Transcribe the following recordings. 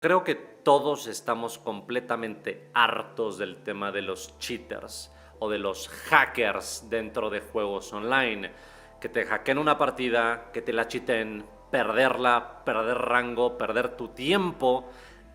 Creo que todos estamos completamente hartos del tema de los cheaters o de los hackers dentro de juegos online. Que te hackeen una partida, que te la cheaten, perderla, perder rango, perder tu tiempo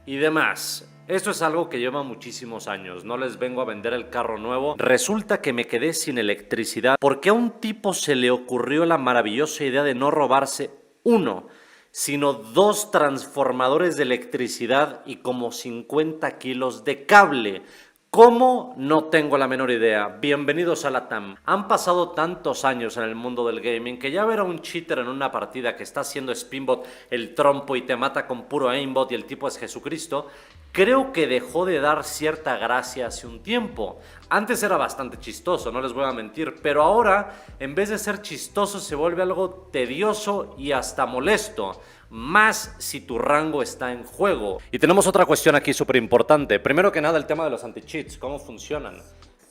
y demás. Esto es algo que lleva muchísimos años, no les vengo a vender el carro nuevo. Resulta que me quedé sin electricidad porque a un tipo se le ocurrió la maravillosa idea de no robarse uno, sino 2 transformadores de electricidad y como 50 kilos de cable. ¿Cómo? No tengo la menor idea. Bienvenidos a la TAM. Han pasado tantos años en el mundo del gaming que ya ver a un cheater en una partida que está haciendo spinbot el trompo y te mata con puro aimbot y el tipo es Jesucristo, creo que dejó de dar cierta gracia hace un tiempo. Antes era bastante chistoso, no les voy a mentir, pero ahora en vez de ser chistoso se vuelve algo tedioso y hasta molesto. Más si tu rango está en juego. Y tenemos otra cuestión aquí súper importante. Primero que nada, el tema de los anti-cheats. ¿Cómo funcionan?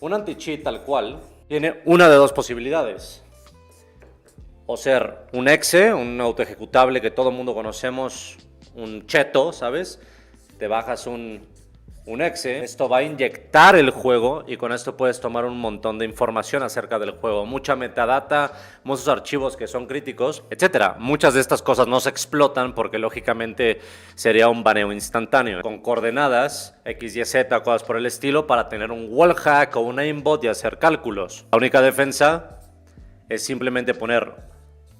Un anti-cheat tal cual tiene una de 2 posibilidades. O ser un exe, un autoejecutable que todo el mundo conocemos, un cheto, ¿sabes? Te bajas un exe, esto va a inyectar el juego y con esto puedes tomar un montón de información acerca del juego, mucha metadata, muchos archivos que son críticos, etcétera. Muchas de estas cosas no se explotan porque lógicamente sería un baneo instantáneo, con coordenadas X, Y, Z, cosas por el estilo, para tener un wallhack o un aimbot y hacer cálculos. La única defensa es simplemente poner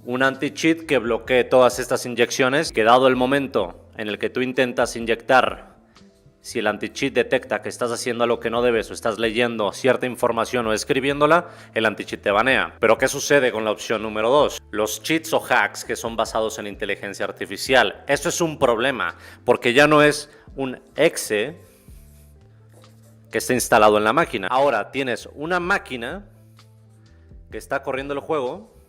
un anti-cheat que bloquee todas estas inyecciones, que dado el momento en el que tú intentas inyectar, si el anti-cheat detecta que estás haciendo algo que no debes o estás leyendo cierta información o escribiéndola, el anti-cheat te banea. Pero ¿qué sucede con la opción número 2? Los cheats o hacks que son basados en inteligencia artificial. Esto es un problema porque ya no es un exe que está instalado en la máquina. Ahora tienes una máquina que está corriendo el juego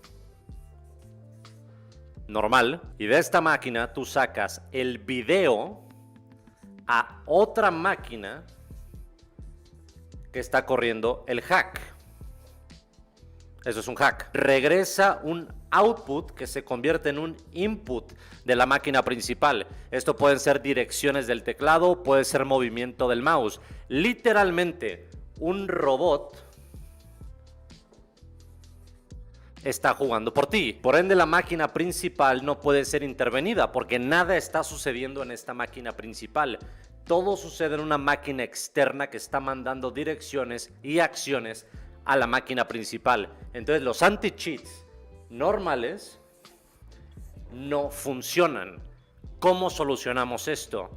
normal y de esta máquina tú sacas el video a otra máquina que está corriendo el hack. Eso es un hack. Regresa un output que se convierte en un input de la máquina principal. Esto pueden ser direcciones del teclado, puede ser movimiento del mouse. Literalmente, un robot está jugando por ti. Por ende, la máquina principal no puede ser intervenida porque nada está sucediendo en esta máquina principal. Todo sucede en una máquina externa que está mandando direcciones y acciones a la máquina principal. Entonces, los anti-cheats normales no funcionan. ¿Cómo solucionamos esto?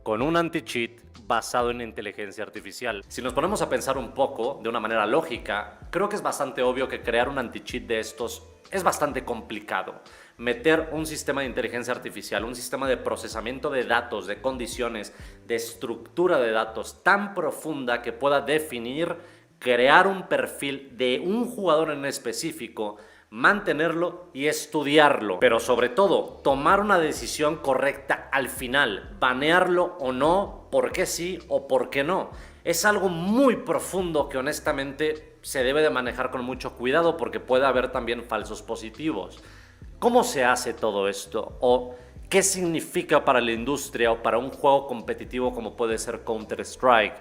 Con un anti-cheat basado en inteligencia artificial. Si nos ponemos a pensar un poco de una manera lógica, creo que es bastante obvio que crear un anti-cheat de estos es bastante complicado. Meter un sistema de inteligencia artificial, un sistema de procesamiento de datos, de condiciones, de estructura de datos tan profunda que pueda definir, crear un perfil de un jugador en específico, mantenerlo y estudiarlo, pero sobre todo tomar una decisión correcta al final, banearlo o no, por qué sí o por qué no. Es algo muy profundo que honestamente se debe de manejar con mucho cuidado porque puede haber también falsos positivos. ¿Cómo se hace todo esto? ¿O qué significa para la industria o para un juego competitivo como puede ser Counter-Strike?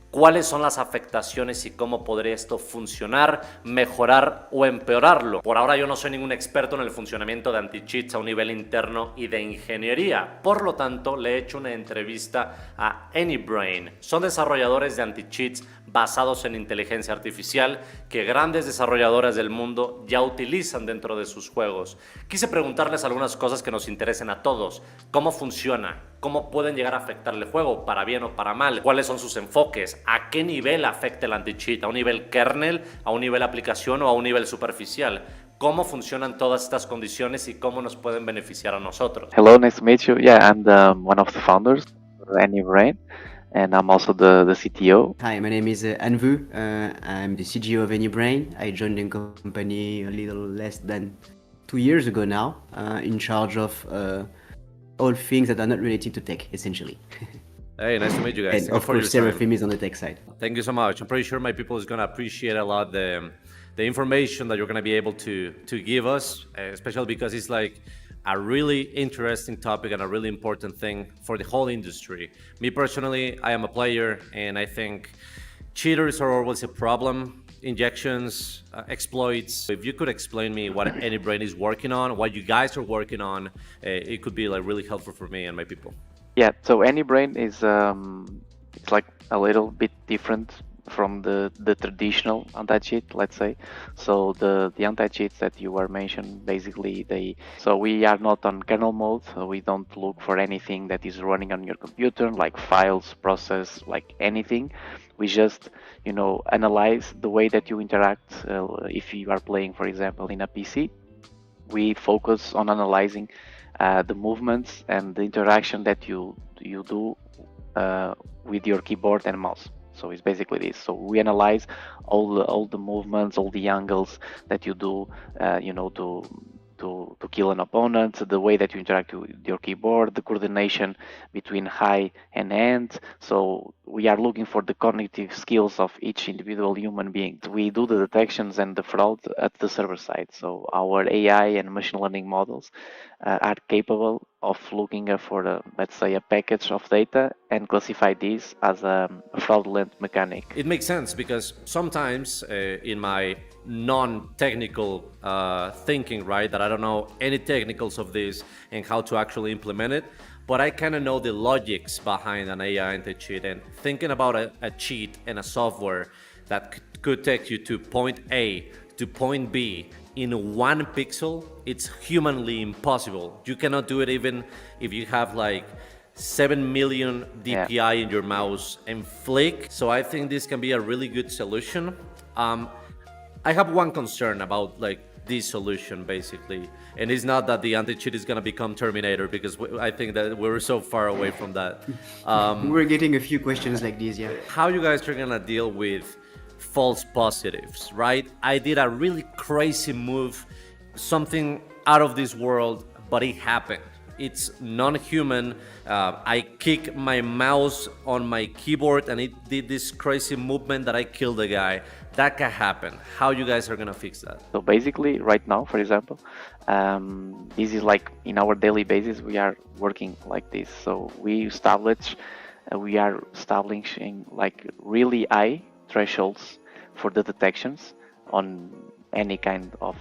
¿Cuáles son las afectaciones y cómo podría esto funcionar, mejorar o empeorarlo? Por ahora yo no soy ningún experto en el funcionamiento de anti-cheats a un nivel interno y de ingeniería. Por lo tanto, le he hecho una entrevista a AnyBrain. Son desarrolladores de anti-cheats basados en inteligencia artificial que grandes desarrolladoras del mundo ya utilizan dentro de sus juegos. Quise preguntarles algunas cosas que nos interesen a todos. ¿Cómo funciona? ¿Cómo pueden llegar a afectar el juego, para bien o para mal? ¿Cuáles son sus enfoques? ¿A qué nivel afecta el anti-cheat? ¿A un nivel kernel, a un nivel aplicación o a un nivel superficial? ¿Cómo funcionan todas estas condiciones y cómo nos pueden beneficiar a nosotros? Hello, nice to meet you. Yeah, I'm one of the founders of AnyBrain, and I'm also the CTO. Hi, my name is Anvu. I'm the CGO of AnyBrain. I joined the company a little less than 2 years ago now, in charge of all things that are not related to tech, essentially. Hey, nice to meet you guys. And of course, Seraphim is on the tech side. Thank you so much. I'm pretty sure my people is going to appreciate a lot the information that you're going to be able to give us, especially because it's like a really interesting topic and a really important thing for the whole industry. Me personally, I am a player, and I think cheaters are always a problem. Injections, exploits. If you could explain me what AnyBrain is working on, what you guys are working on, it could be like really helpful for me and my people. Yeah, so AnyBrain is it's like a little bit different from the traditional anti-cheat, let's say. So the anti-cheats that you were mentioned, basically so we are not on kernel mode, so we don't look for anything that is running on your computer, like files, process, like anything. We just, you know, analyze the way that you interact. If you are playing, for example, in a PC, we focus on analyzing the movements and the interaction that you do with your keyboard and mouse. So it's basically this. So we analyze all the movements, all the angles that you do, you know, to kill an opponent, the way that you interact with your keyboard, the coordination between high and end. So we are looking for the cognitive skills of each individual human being. We do the detections and the fraud at the server side. So our AI and machine learning models are capable of looking for, let's say, a package of data and classify this as a fraudulent mechanic. It makes sense because sometimes in my non-technical thinking, right, that I don't know any technicals of this and how to actually implement it, but I kind of know the logics behind an AI anti-cheat, and thinking about a cheat and a software that could take you to point A to point B in 1 pixel, it's humanly impossible. You cannot do it even if you have like 7 million DPI in your mouse and flick. So I think this can be a really good solution. I have one concern about like this solution basically, and it's not that the anti-cheat is gonna become Terminator, because I think that we're so far away from that. We're getting a few questions like these, yeah. How you guys are gonna deal with false positives, right? I did a really crazy move, something out of this world, but it happened. It's non-human. I kicked my mouse on my keyboard and it did this crazy movement that I killed the guy. That can happen. How you guys are gonna fix that? So basically, right now, for example, this is like in our daily basis, we are working like this. So we are establishing like really high thresholds for the detections on any kind of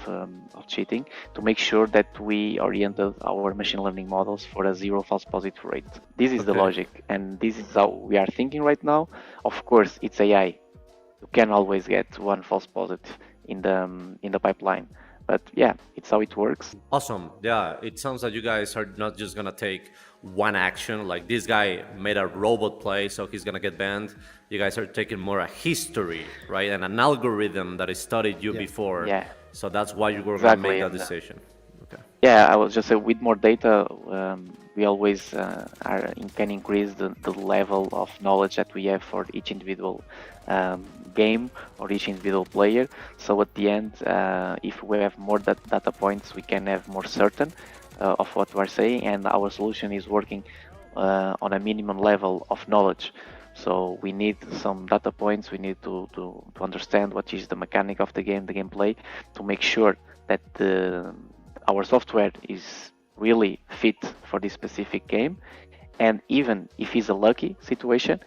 cheating, to make sure that we oriented our machine learning models for a 0 false positive rate. This is the logic, and this is how we are thinking right now. Of course, it's AI. You can always get 1 false positive in the pipeline, but yeah, it's how it works. Awesome. Yeah, it sounds like you guys are not just gonna take one action, like this guy made a robot play, so he's gonna get banned. You guys are taking more a history, right, and an algorithm that has studied you before. Yeah. So that's why you were gonna make that decision. Okay. Yeah, I was just say with more data, we always can increase the level of knowledge that we have for each individual game or each individual player. So at the end, if we have more data points, we can have more certain of what we're saying, and our solution is working on a minimum level of knowledge. So we need some data points, we need to understand what is the mechanic of the game, the gameplay, to make sure that our software is really fit for this specific game. And even if it's a lucky situation,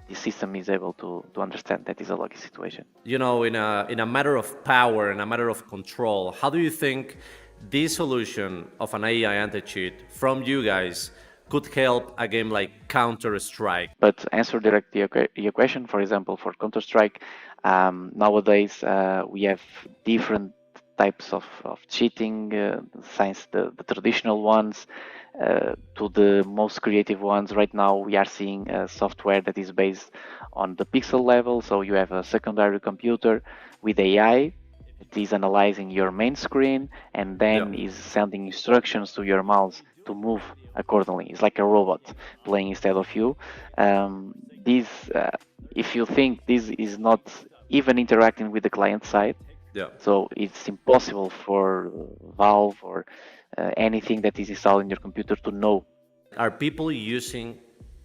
the system is able to understand that is a lucky situation. You know, in a matter of power, in a matter of control, how do you think this solution of an AI anti-cheat from you guys could help a game like Counter-Strike? But to answer directly your question, for example, for Counter-Strike, nowadays we have different types of cheating, since the traditional ones to the most creative ones. Right now we are seeing software that is based on the pixel level. So you have a secondary computer with AI. It is analyzing your main screen and then is sending instructions to your mouse to move accordingly. It's like a robot playing instead of you. If you think this is not even interacting with the client side, so it's impossible for Valve or anything that is installed in your computer to know. Are people using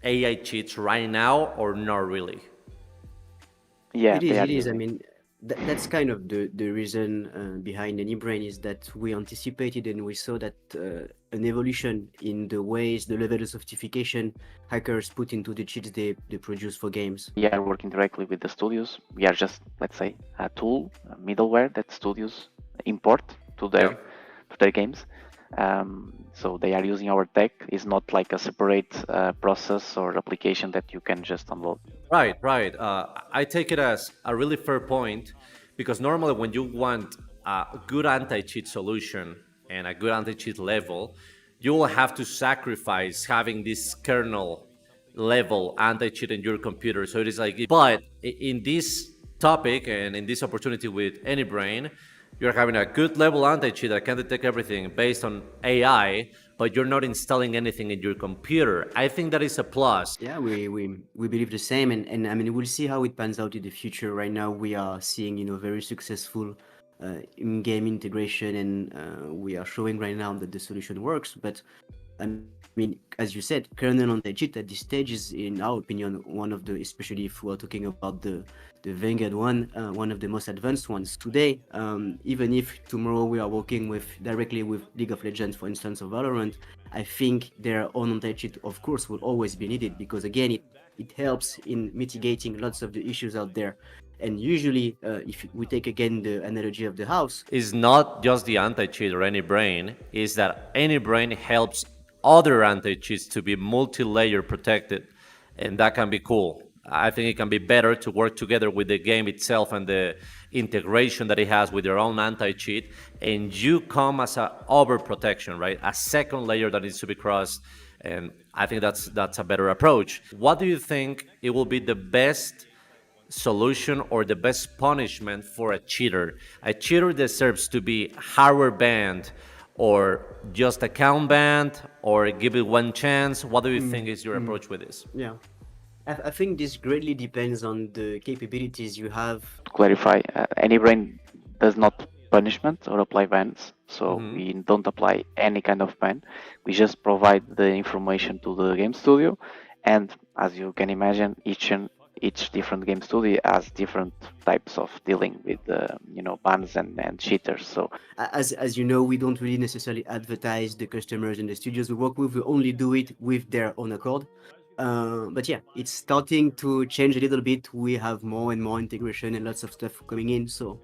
AI cheats right now or not really? Yeah, it is. I mean, that's kind of the reason behind AnyBrain, is that we anticipated and we saw that an evolution in the ways, the level of sophistication hackers put into the cheats they produce for games? We are working directly with the studios. We are just, let's say, a tool, a middleware that studios import to their games. So they are using our tech. It's not like a separate process or application that you can just download. Right. I take it as a really fair point, because normally when you want a good anti-cheat solution and a good anti-cheat level, you will have to sacrifice having this kernel level anti-cheat in your computer. So it is like, but in this topic and in this opportunity with AnyBrain, you're having a good level anti-cheat that can detect everything based on AI, but you're not installing anything in your computer. I think that is a plus. Yeah, we believe the same, and I mean, we'll see how it pans out in the future. Right now, we are seeing, very successful in-game integration, and we are showing right now that the solution works. But I mean, as you said, kernel anti-cheat at this stage is, in our opinion, one of the, especially if we are talking about the Vanguard one of the most advanced ones today. Even if tomorrow we are working directly with League of Legends, for instance, or Valorant, I think their own anti-cheat, of course, will always be needed, because again, it helps in mitigating lots of the issues out there. And usually, if we take again the analogy of the house, It's not just the anti-cheat or AnyBrain, is that AnyBrain helps other anti-cheats to be multi-layer protected, and that can be cool. I think it can be better to work together with the game itself and the integration that it has with your own anti-cheat, and you come as a overprotection, right? A second layer that needs to be crossed, and I think that's a better approach. What do you think it will be the best solution or the best punishment for a cheater? A cheater deserves to be hardware banned, or just account banned, or give it one chance? What do you think is your approach with this? yeah, I think this greatly depends on the capabilities you have. To clarify, AnyBrain does not punishment or apply bans, so we don't apply any kind of ban. We just provide the information to the game studio, and as you can imagine, each different game studio has different types of dealing with bans and cheaters. So As you know, we don't really necessarily advertise the customers and the studios we work with. We only do it with their own accord. But yeah, it's starting to change a little bit. We have more and more integration and lots of stuff coming in. So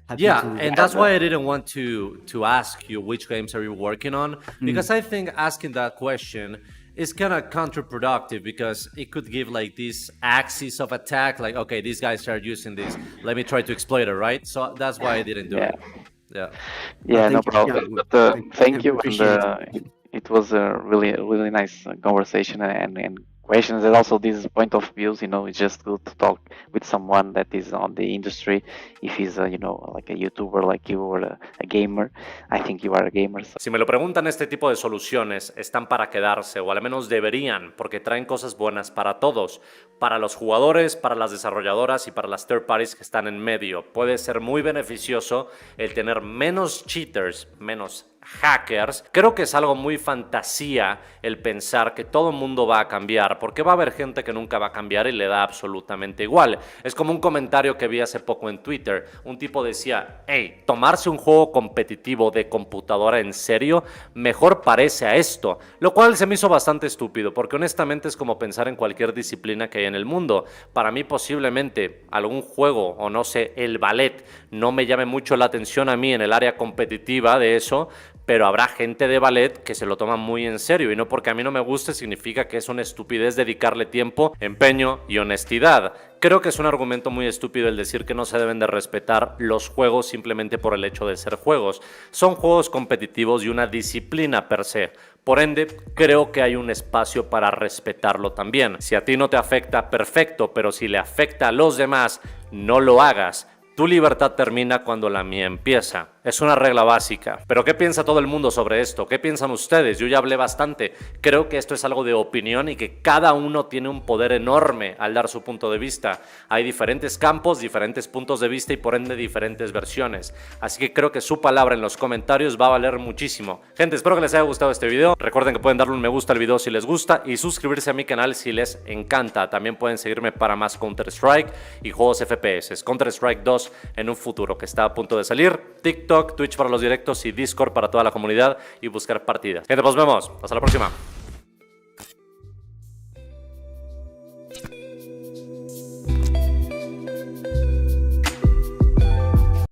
happy Yeah, to- and that's why I didn't want to ask you which games are you working on, because I think asking that question is kind of counterproductive, because it could give like this axis of attack, like, okay, these guys are using this, let me try to exploit it, right? So that's why I didn't do it. Yeah, no thank you. problem. Yeah, But thank you, appreciate and it was a really nice conversation and questions, and also these point of views. It's just good to talk with someone that is on the industry. If he's like a YouTuber like you, or a gamer, I think you are a gamer. So. Si me lo preguntan, este tipo de soluciones están para quedarse, o al menos deberían, porque traen cosas buenas para todos, para los jugadores, para las desarrolladoras y para las third parties que están en medio. Puede ser muy beneficioso el tener menos cheaters, menos hackers. Creo que es algo muy fantasía el pensar que todo el mundo va a cambiar, porque va a haber gente que nunca va a cambiar y le da absolutamente igual. Es como un comentario que vi hace poco en Twitter. Un tipo decía, hey, tomarse un juego competitivo de computadora en serio mejor parece a esto, lo cual se me hizo bastante estúpido, porque honestamente es como pensar en cualquier disciplina que hay en el mundo. Para mí posiblemente algún juego, o no sé, el ballet no me llame mucho la atención a mí en el área competitiva de eso, pero habrá gente de ballet que se lo toma muy en serio, y no porque a mí no me guste significa que es una estupidez dedicarle tiempo, empeño y honestidad. Creo que es un argumento muy estúpido el decir que no se deben de respetar los juegos simplemente por el hecho de ser juegos. Son juegos competitivos y una disciplina per se. Por ende, creo que hay un espacio para respetarlo también. Si a ti no te afecta, perfecto, pero si le afecta a los demás, no lo hagas. Tu libertad termina cuando la mía empieza. Es una regla básica. Pero ¿qué piensa todo el mundo sobre esto? ¿Qué piensan ustedes? Yo ya hablé bastante. Creo que esto es algo de opinión y que cada uno tiene un poder enorme al dar su punto de vista. Hay diferentes campos, diferentes puntos de vista y por ende diferentes versiones. Así que creo que su palabra en los comentarios va a valer muchísimo. Gente, espero que les haya gustado este video. Recuerden que pueden darle un me gusta al video si les gusta y suscribirse a mi canal si les encanta. También pueden seguirme para más Counter-Strike y juegos FPS. Counter-Strike 2 en un futuro que está a punto de salir. TikTok, TikTok, Twitch para los directos y Discord para toda la comunidad y buscar partidas. Gente, pues nos vemos. Hasta la próxima.